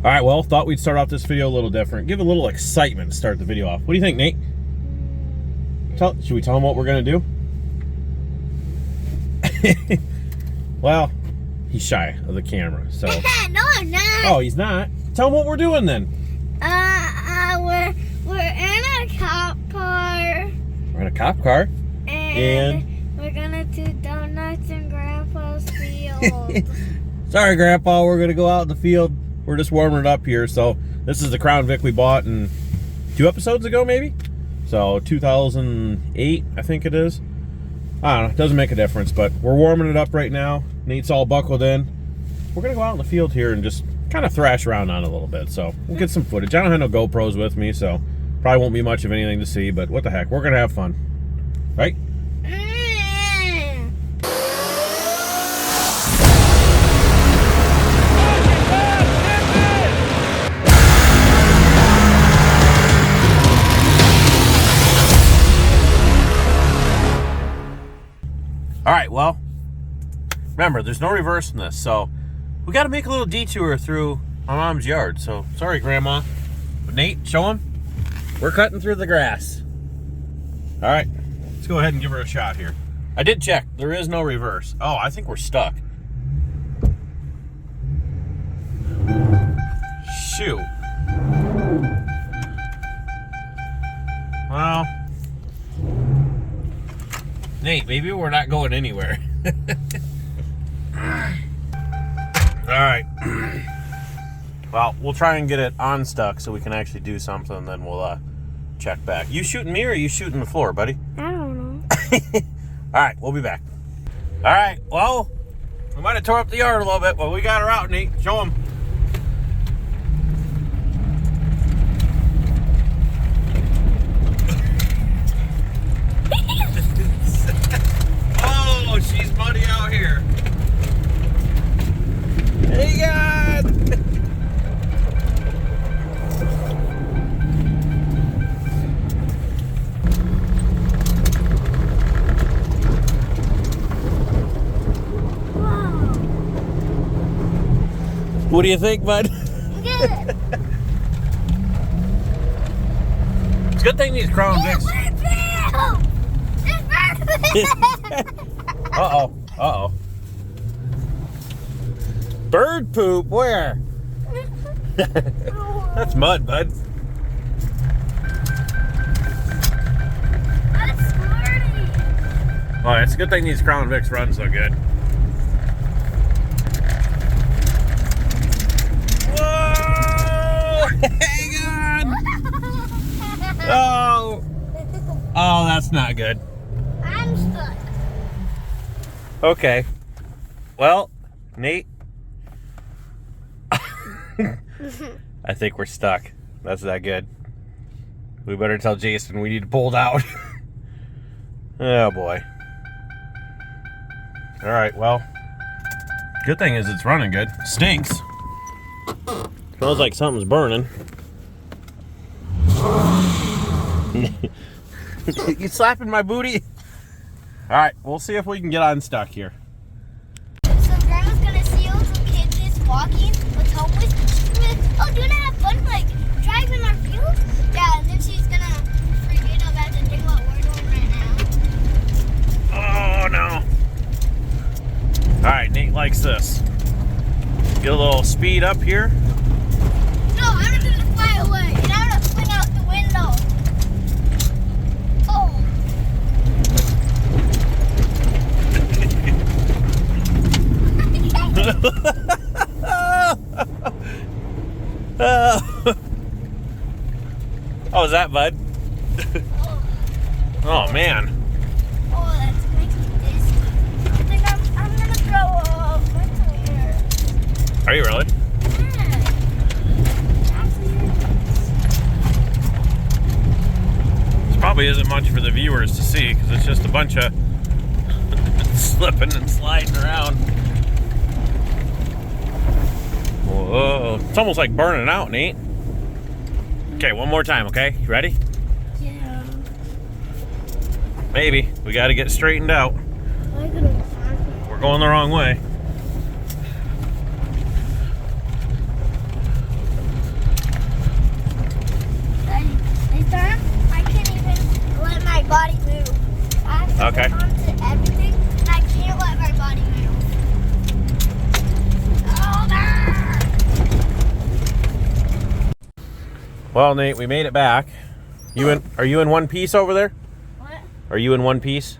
All right, well, thought we'd start off this video a little different. Give a little excitement to start the video off. What do you think, Nate? Should we tell him what we're gonna do? Well, he's shy of the camera, so. No, I'm not. Oh, he's not? Tell him what we're doing then. We're in a cop car. We're in a cop car. And we're gonna do donuts in Grandpa's field. Sorry, Grandpa, we're gonna go out in the field. We're just warming it up here. So this is the Crown Vic we bought in 2 episodes ago, maybe? So 2008, I think it is. I don't know, it doesn't make a difference, but we're warming it up right now. Nate's all buckled in. We're gonna go out in the field here and just kind of thrash around on it a little bit. So we'll get some footage. I don't have no GoPros with me, so probably won't be much of anything to see, but what the heck, we're gonna have fun, right? All right, well, remember, there's no reversing this, so we got to make a little detour through my mom's yard. So, sorry, Grandma. But Nate, show him. We're cutting through the grass. All right, let's go ahead and give her a shot here. I did check. There is no reverse. Oh, I think we're stuck. Shoot. Well, Nate, maybe we're not going anywhere. All right. Well, we'll try and get it unstuck so we can actually do something, and then we'll check back. You shooting me or are you shooting the floor, buddy? I don't know. All right, we'll be back. All right, well, we might have tore up the yard a little bit, but we got her out, Nate. Show them. Oh, she's muddy out here. Hey, God. What do you think, bud? Good. It's a good thing these Crown Vics. Uh-oh. Uh-oh. Bird poop? Where? That's mud, bud. That's squirty. Oh, it's a good thing these Crown Vics run so good. Whoa! Hang on! Oh! Oh, that's not good. I'm stuck. Okay. Well, Nate, I think we're stuck. That's not good. We better tell Jason we need to pull it out. Oh, boy. All right, well, good thing is it's running good. Stinks. Smells like something's burning. You slapping my booty? All right, we'll see if we can get unstuck here. So Grandma's gonna see all the kids just walking with homeless. She's gonna be like, oh, do you wanna have fun, like, driving our field? Yeah, and then she's gonna forget about the thing what we're doing right now. Oh, no. All right, Nate likes this. Get a little speed up here. No, I'm just gonna fly away, and I'm gonna swing out the window. Oh. Oh, is that bud? Oh, man. Oh, that's making me dizzy. I think I'm gonna throw a ventilator. Are you really? Yeah. This probably isn't much for the viewers to see because it's just a bunch of slipping and sliding around. Whoa, it's almost like burning out, Nate. Okay, one more time, okay? You ready? Yeah. Maybe. We got to get straightened out. We're going the wrong way. Well, Nate, we made it back. Are you in one piece over there? What? Are you in one piece?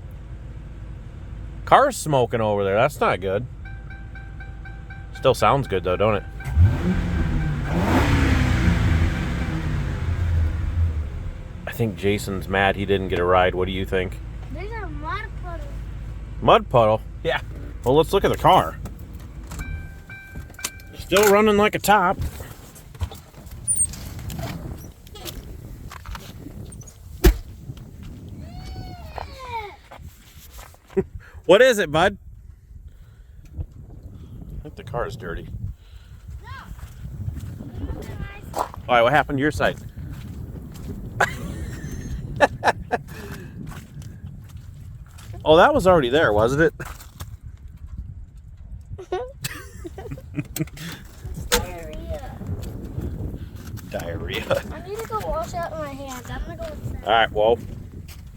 Car's smoking over there. That's not good. Still sounds good though, don't it? I think Jason's mad he didn't get a ride. What do you think? There's a mud puddle. Mud puddle? Yeah. Well, let's look at the car. Still running like a top. What is it, bud? I think the car is dirty. All right, what happened to your side? Oh, that was already there, wasn't it? Diarrhea. Diarrhea. I need to go wash out my hands. I'm gonna go inside. All right, well,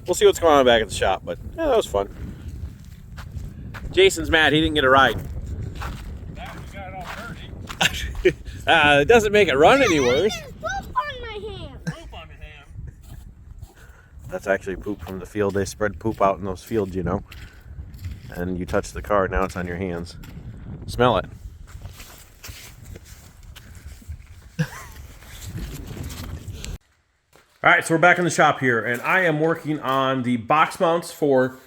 we'll see what's going on back at the shop, but yeah, that was fun. Jason's mad he didn't get a ride. Now we got it all dirty. It doesn't make it run any worse. There's poop on my hand. Poop on the hand. That's actually poop from the field. They spread poop out in those fields, you know. And you touch the car, now it's on your hands. Smell it. All right, so we're back in the shop here, and I am working on the box mounts for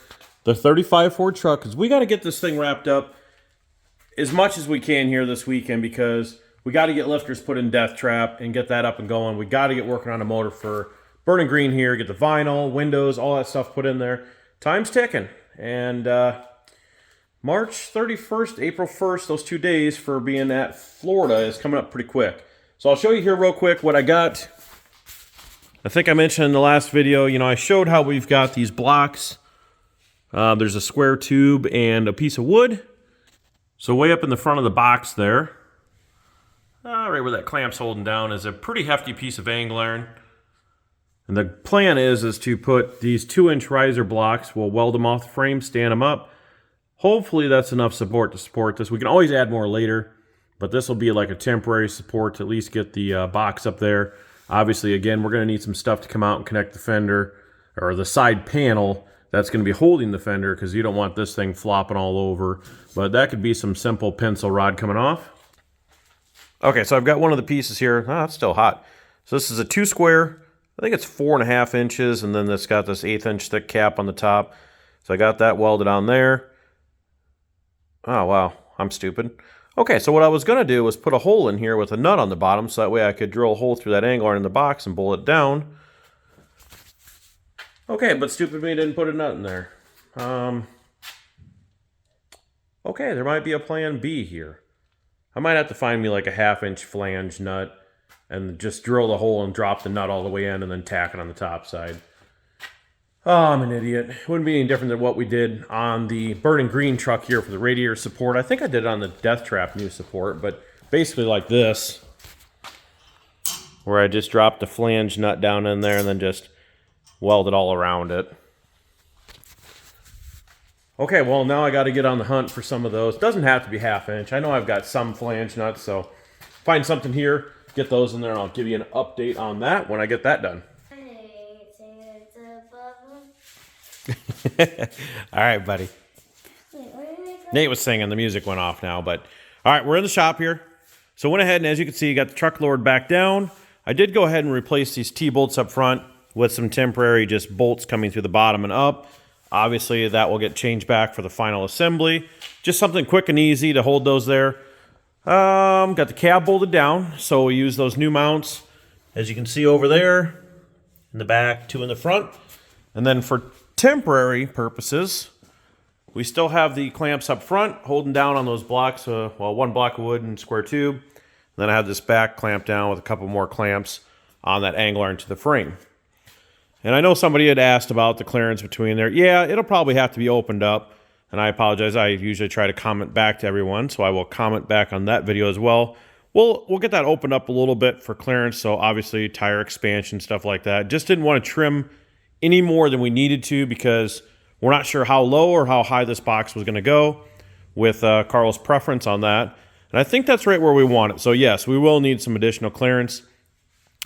the 35 Ford truck, because we got to get this thing wrapped up as much as we can here this weekend, because we got to get lifters put in Death Trap and get that up and going. We got to get working on a motor for Burning Green here, get the vinyl, windows, all that stuff put in there. Time's ticking, and March 31st, April 1st, those 2 days for being at Florida is coming up pretty quick. So I'll show you here real quick what I got. I think I mentioned in the last video, you know, I showed how we've got these blocks. There's a square tube and a piece of wood. So way up in the front of the box there, right where that clamp's holding down, is a pretty hefty piece of angle iron. And the plan is to put these 2-inch riser blocks, we'll weld them off the frame, stand them up. Hopefully that's enough support to support this. We can always add more later, but this will be like a temporary support to at least get the box up there. Obviously, again, we're going to need some stuff to come out and connect the fender, or the side panel that's going to be holding the fender, because you don't want this thing flopping all over. But that could be some simple pencil rod coming off. Okay, so I've got one of the pieces here. Oh, it's still hot. So this is a 2 square. I think it's 4.5 inches, and then it's got this 1/8 inch thick cap on the top. So I got that welded on there. Oh, wow. I'm stupid. Okay, so what I was going to do was put a hole in here with a nut on the bottom, so that way I could drill a hole through that angle iron in the box and bolt it down. Okay, but stupid me didn't put a nut in there. Okay, there might be a plan B here. I might have to find me like a 1/2 inch flange nut and just drill the hole and drop the nut all the way in and then tack it on the top side. Oh, I'm an idiot. It wouldn't be any different than what we did on the Burning Green truck here for the radiator support. I think I did it on the Death Trap new support, but basically like this, where I just dropped the flange nut down in there and then just weld it all around it. Okay, well, now I got to get on the hunt for some of those. It doesn't have to be 1/2 inch. I know I've got some flange nuts, so find something here, get those in there, and I'll give you an update on that when I get that done. All right, buddy. Nate was singing. The music went off now, but all right, we're in the shop here. So went ahead and, as you can see, got the truck lowered back down. I did go ahead and replace these T-bolts up front with some temporary just bolts coming through the bottom and up. Obviously, that will get changed back for the final assembly. Just something quick and easy to hold those there. Got the cab bolted down, so we use those new mounts, as you can see over there, in the back, 2 in the front. And then for temporary purposes, we still have the clamps up front holding down on those blocks, well, 1 block of wood and square tube. And then I have this back clamped down with a couple more clamps on that angle iron to the frame. And I know somebody had asked about the clearance between there. Yeah, it'll probably have to be opened up, and I apologize. I usually try to comment back to everyone, so I will comment back on that video as well. We'll get that opened up a little bit for clearance, so obviously tire expansion, stuff like that. Just didn't want to trim any more than we needed to, because we're not sure how low or how high this box was going to go with Carl's preference on that. And I think that's right where we want it. So yes, we will need some additional clearance.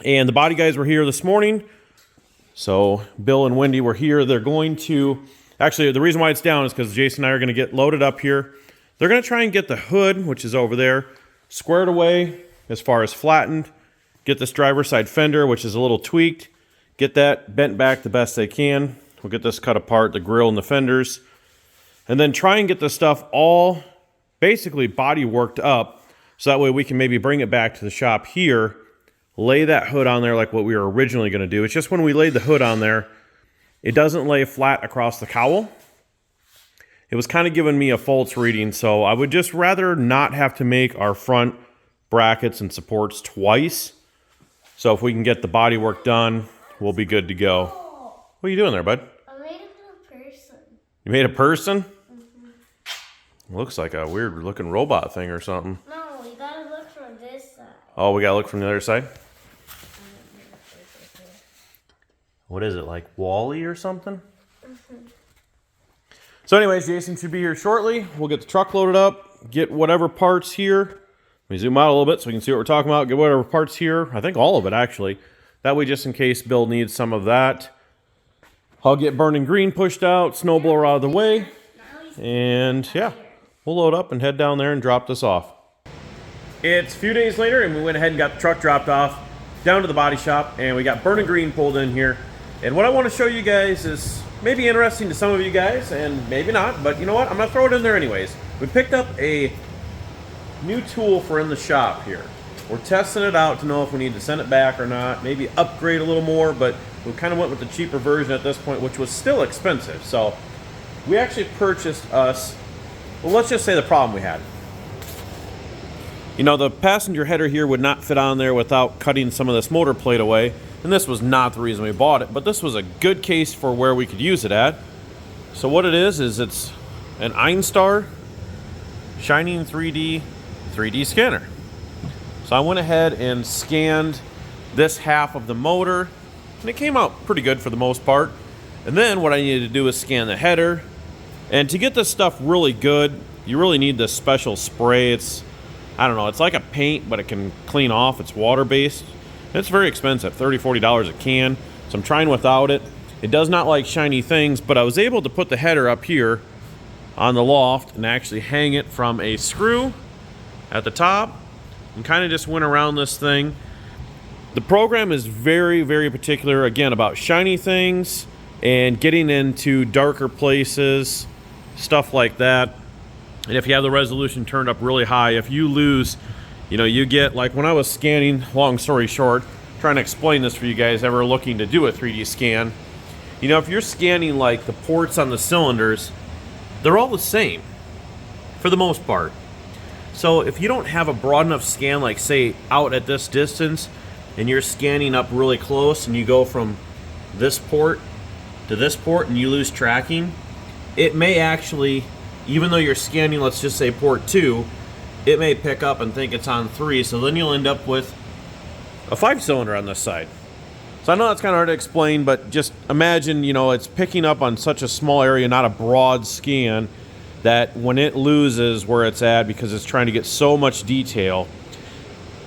And the body guys were here this morning. So Bill and Wendy were here. They're going to, actually the reason why it's down is because Jason and I are going to get loaded up here. They're going to try and get the hood, which is over there, squared away as far as flattened. Get this driver's side fender, which is a little tweaked. Get that bent back the best they can. We'll get this cut apart, the grill and the fenders. And then try and get this stuff all basically body worked up so that way we can maybe bring it back to the shop here, lay that hood on there like what we were originally going to do. It's just when we laid the hood on there, it doesn't lay flat across the cowl. It was kind of giving me a false reading, so I would just rather not have to make our front brackets and supports twice. So if we can get the body work done, we'll be good to go. What are you doing there, bud? I made a person. You made a person? Mm-hmm. Looks like a weird looking robot thing or something. No, you gotta look from this side. Oh, we gotta look from the other side? What is it, like Wall-E or something? Mm-hmm. So anyways, Jason should be here shortly. We'll get the truck loaded up, get whatever parts here. Let me zoom out a little bit so we can see what we're talking about. Get whatever parts here. I think all of it, actually. That way, just in case Bill needs some of that. I'll get burning green pushed out, snowblower out of the way. And yeah, we'll load up and head down there and drop this off. It's a few days later, and we went ahead and got the truck dropped off down to the body shop, and we got burning green pulled in here. And what I want to show you guys is maybe interesting to some of you guys, and maybe not, but you know what? I'm going to throw it in there anyways. We picked up a new tool for in the shop here. We're testing it out to know if we need to send it back or not, maybe upgrade a little more, but we kind of went with the cheaper version at this point, which was still expensive. So we actually purchased us, well, let's just say the problem we had. You know, the passenger header here would not fit on there without cutting some of this motor plate away. And this was not the reason we bought it, but this was a good case for where we could use it at. So what it is it's an Einstar Shining 3D scanner. So I went ahead and scanned this half of the motor, and it came out pretty good for the most part. And then what I needed to do is scan the header. And to get this stuff really good, you really need this special spray. It's, I don't know, it's like a paint, but it can clean off. It's water-based. It's very expensive, $30, $40 a can. So I'm trying without it. It does not like shiny things, but I was able to put the header up here on the loft and actually hang it from a screw at the top and kind of just went around this thing. The program is very, very particular, again, about shiny things and getting into darker places, stuff like that. And if you have the resolution turned up really high, if you lose, you know, you get, like when I was scanning, long story short, trying to explain this for you guys ever looking to do a 3D scan, you know, if you're scanning like the ports on the cylinders, they're all the same for the most part. So if you don't have a broad enough scan, like say out at this distance, and you're scanning up really close and you go from this port to this port and you lose tracking, it may actually, even though you're scanning, let's just say port 2, it may pick up and think it's on 3, so then you'll end up with a 5-cylinder on this side. So I know that's kind of hard to explain, but just imagine, you know, it's picking up on such a small area, not a broad scan, that when it loses where it's at because it's trying to get so much detail,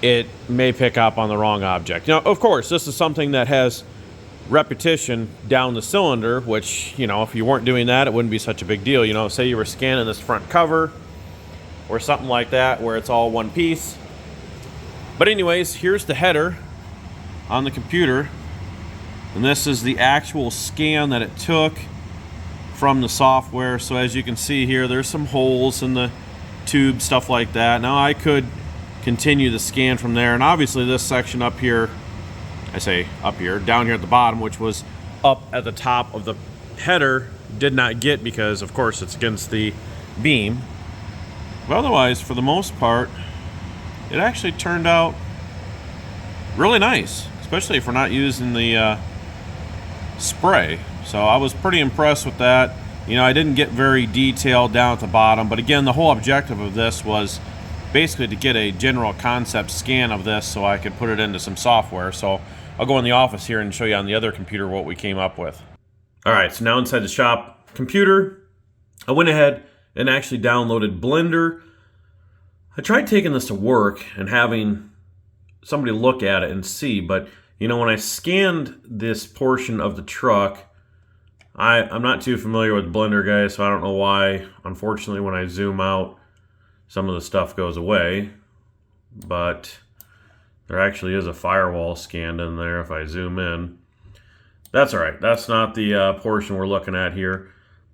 it may pick up on the wrong object. Now, of course, this is something that has repetition down the cylinder, which, you know, if you weren't doing that, it wouldn't be such a big deal. You know, say you were scanning this front cover or something like that where it's all one piece. But anyways, here's the header on the computer, and this is the actual scan that it took from the software. So as you can see here, there's some holes in the tube, stuff like that. Now I could continue the scan from there, and obviously this section up here, I say up here, down here at the bottom, which was up at the top of the header, did not get because of course it's against the beam. But otherwise, for the most part, it actually turned out really nice, especially if we're not using the spray. So I was pretty impressed with that. You know, I didn't get very detailed down at the bottom, but again, the whole objective of this was basically to get a general concept scan of this so I could put it into some software. So I'll go in the office here and show you on the other computer what we came up with. All right, so now inside the shop computer, I went ahead and actually downloaded Blender. I tried taking this to work and having somebody look at it and see, but you know, when I scanned this portion of the truck, I'm not too familiar with Blender, guys, so I don't know why. Unfortunately, when I zoom out, some of the stuff goes away, but there actually is a firewall scanned in there if I zoom in. That's all right. That's not the portion we're looking at here.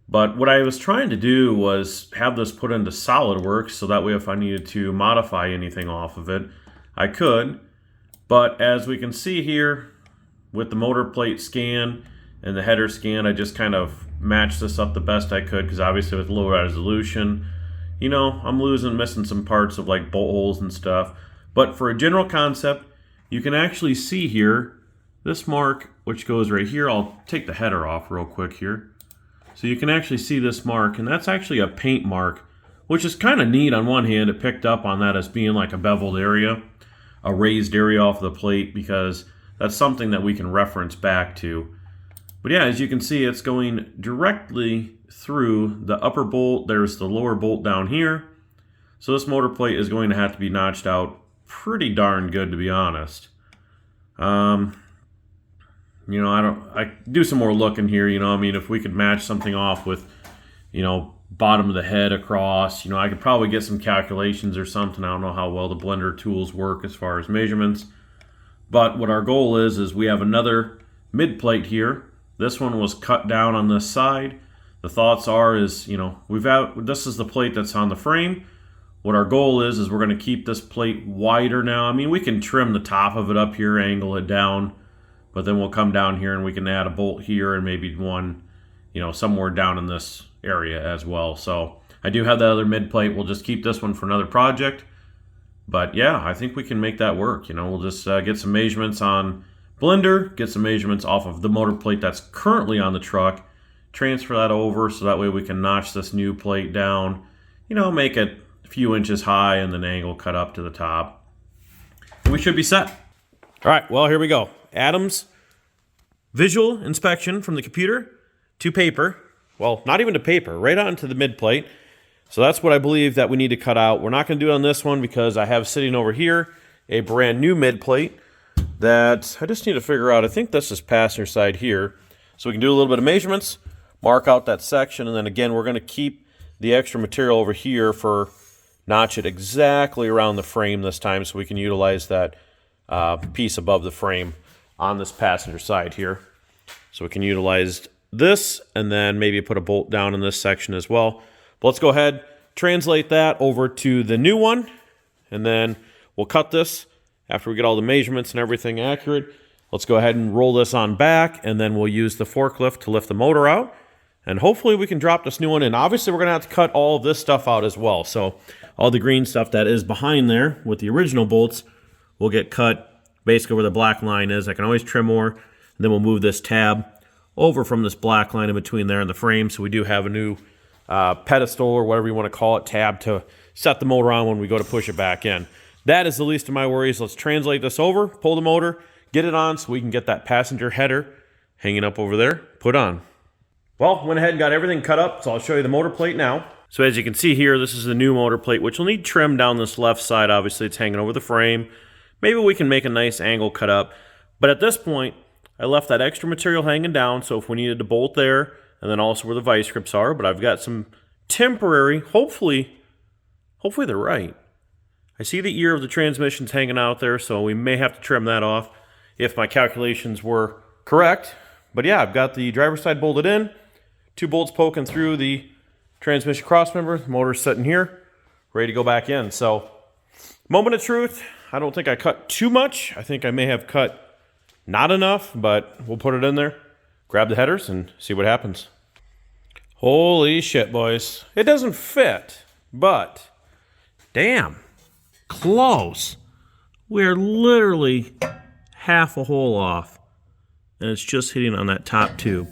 But what I was trying to do was have this put into SolidWorks, so that way if I needed to modify anything off of it, I could. But as we can see here, with the motor plate scan and the header scan, I just kind of matched this up the best I could, because obviously with low resolution, you know, I'm missing some parts of like bolt holes and stuff. But for a general concept, you can actually see here, this mark, which goes right here. I'll take the header off real quick here. So you can actually see this mark, and that's actually a paint mark, which is kind of neat on one hand. It picked up on that as being like a beveled area, a raised area off the plate, because that's something that we can reference back to. But yeah, as you can see, it's going directly through the upper bolt. There's the lower bolt down here. So this motor plate is going to have to be notched out pretty darn good, to be honest. You know, I do some more looking here, you know, I mean, if we could match something off with, you know, bottom of the head across, you know, I could probably get some calculations or something. I don't know how well the Blender tools work as far as measurements. But what our goal is we have another mid plate here. This one was cut down on this side. The thoughts are you know, this is the plate that's on the frame. What our goal is we're going to keep this plate wider now. I mean, we can trim the top of it up here, angle it down, but then we'll come down here and we can add a bolt here and maybe one, you know, somewhere down in this area as well. So I do have that other mid plate. We'll just keep this one for another project. But yeah, I think we can make that work. You know, we'll just get some measurements on Blender, get some measurements off of the motor plate that's currently on the truck, transfer that over so that way we can notch this new plate down, you know, make it a few inches high and then angle cut up to the top. And we should be set. All right, well, here we go. Adam's visual inspection from the computer to paper. Well, not even to paper, right onto the mid plate. So that's what I believe that we need to cut out. We're not going to do it on this one because I have sitting over here a brand new mid plate that I just need to figure out. I think this is passenger side here. So we can do a little bit of measurements, mark out that section, and then again, we're going to keep the extra material over here for notch it exactly around the frame this time so we can utilize that piece above the frame on this passenger side here. So we can utilize this and then maybe put a bolt down in this section as well. But let's go ahead, translate that over to the new one, and then we'll cut this after we get all the measurements and everything accurate. Let's go ahead and roll this on back, and then we'll use the forklift to lift the motor out, and hopefully we can drop this new one in. Obviously, we're going to have to cut all of this stuff out as well. So all the green stuff that is behind there with the original bolts will get cut basically where the black line is. I can always trim more, and then we'll move this tab over from this black line in between there and the frame, so we do have a new pedestal or whatever you want to call it, tab to set the motor on when we go to push it back in. That is the least of my worries. Let's translate this over, pull the motor, get it on so we can get that passenger header hanging up over there, put on. Well, went ahead and got everything cut up, so I'll show you the motor plate now. So as you can see here, this is the new motor plate, which will need trim down this left side. Obviously, it's hanging over the frame. Maybe we can make a nice angle cut up. But at this point, I left that extra material hanging down, so if we needed to bolt there, and then also where the vice grips are, but I've got some temporary, hopefully they're right. I see the ear of the transmission's hanging out there, so we may have to trim that off if my calculations were correct. But yeah, I've got the driver's side bolted in, 2 bolts poking through the transmission crossmember, the motor's sitting here, ready to go back in. So, moment of truth, I don't think I cut too much. I think I may have cut not enough, but we'll put it in there, grab the headers, and see what happens. Holy shit, boys. It doesn't fit, but damn, close. We're literally half a hole off, and it's just hitting on that top tube.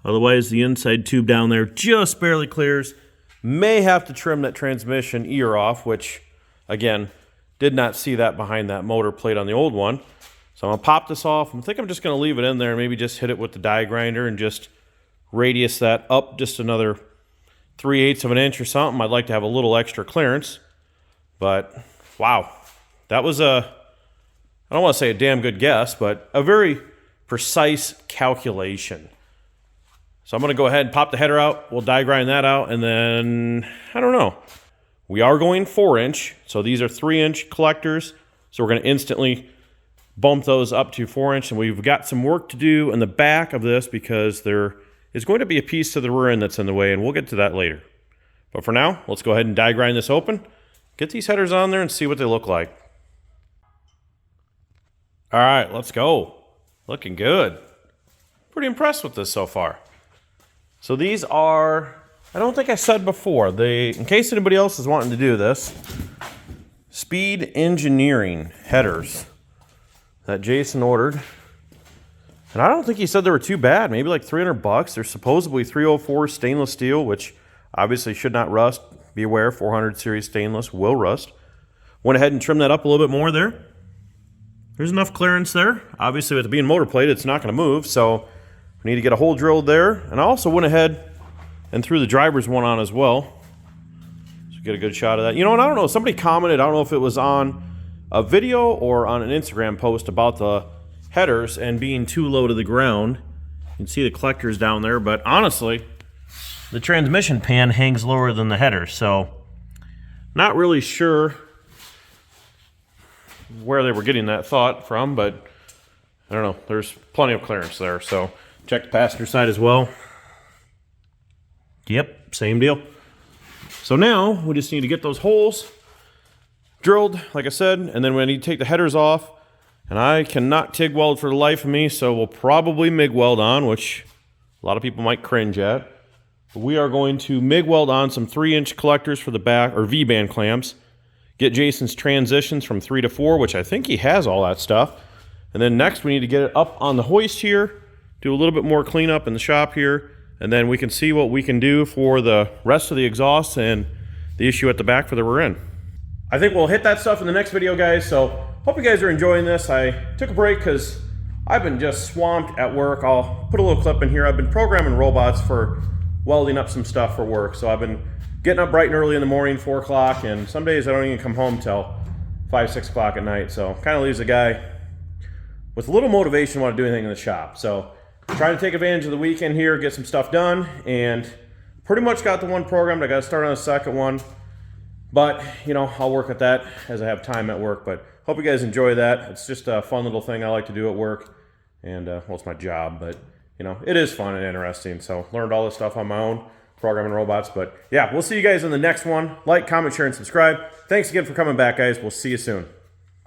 Otherwise, the inside tube down there just barely clears. May have to trim that transmission ear off, which, again, did not see that behind that motor plate on the old one. So I'm going to pop this off. I think I'm just going to leave it in there and maybe just hit it with the die grinder and just radius that up just another 3/8 of an inch or something. I'd like to have a little extra clearance. But, wow, that was I don't want to say a damn good guess, but a very precise calculation. So I'm going to go ahead and pop the header out. We'll die grind that out, and then, I don't know. We are going 4-inch, so these are 3-inch collectors. So we're going to instantly bump those up to 4-inch, and we've got some work to do in the back of this because there is going to be a piece to the rear end that's in the way, and we'll get to that later. But for now, let's go ahead and die grind this open, get these headers on there, and see what they look like. All right, let's go. Looking good. Pretty impressed with this so far. So these are, I don't think I said before, in case anybody else is wanting to do this, Speed Engineering headers that Jason ordered. And I don't think he said they were too bad, maybe like $300. They're supposedly 304 stainless steel, which obviously should not rust. Be aware, 400 series stainless will rust. Went ahead and trimmed that up a little bit more there. There's enough clearance there. Obviously, with it being motor plated, it's not going to move, so we need to get a hole drilled there. And I also went ahead and threw the driver's one on as well. So get a good shot of that. You know, and I don't know, somebody commented, I don't know if it was on a video or on an Instagram post about the headers and being too low to the ground. You can see the collectors down there, but honestly, the transmission pan hangs lower than the header, so not really sure where they were getting that thought from, but I don't know. There's plenty of clearance there, so check the passenger side as well. Yep, same deal. So now we just need to get those holes drilled, like I said, and then we need to take the headers off, and I cannot TIG weld for the life of me, so we'll probably MIG weld on, which a lot of people might cringe at. But we are going to MIG weld on some 3-inch collectors for the back, or V-band clamps. Get Jason's transitions from 3 to 4, which I think he has all that stuff. And then next we need to get it up on the hoist here, do a little bit more cleanup in the shop here, and then we can see what we can do for the rest of the exhaust and the issue at the back for the rear end. I think we'll hit that stuff in the next video, guys, so hope you guys are enjoying this. I took a break because I've been just swamped at work. I'll put a little clip in here. I've been programming robots for welding up some stuff for work, so I've been getting up bright and early in the morning, 4 o'clock, and some days I don't even come home till 5, 6 o'clock at night. So kind of leaves a guy with a little motivation to want to do anything in the shop. So trying to take advantage of the weekend here, get some stuff done, and pretty much got the one programmed. I got to start on a second one, but you know, I'll work at that as I have time at work. But hope you guys enjoy that. It's just a fun little thing I like to do at work, and well, it's my job, but you know, it is fun and interesting. So learned all this stuff on my own, programming robots. But yeah, we'll see you guys in the next one. Like, comment, share, and subscribe. Thanks again for coming back, guys. We'll see you soon.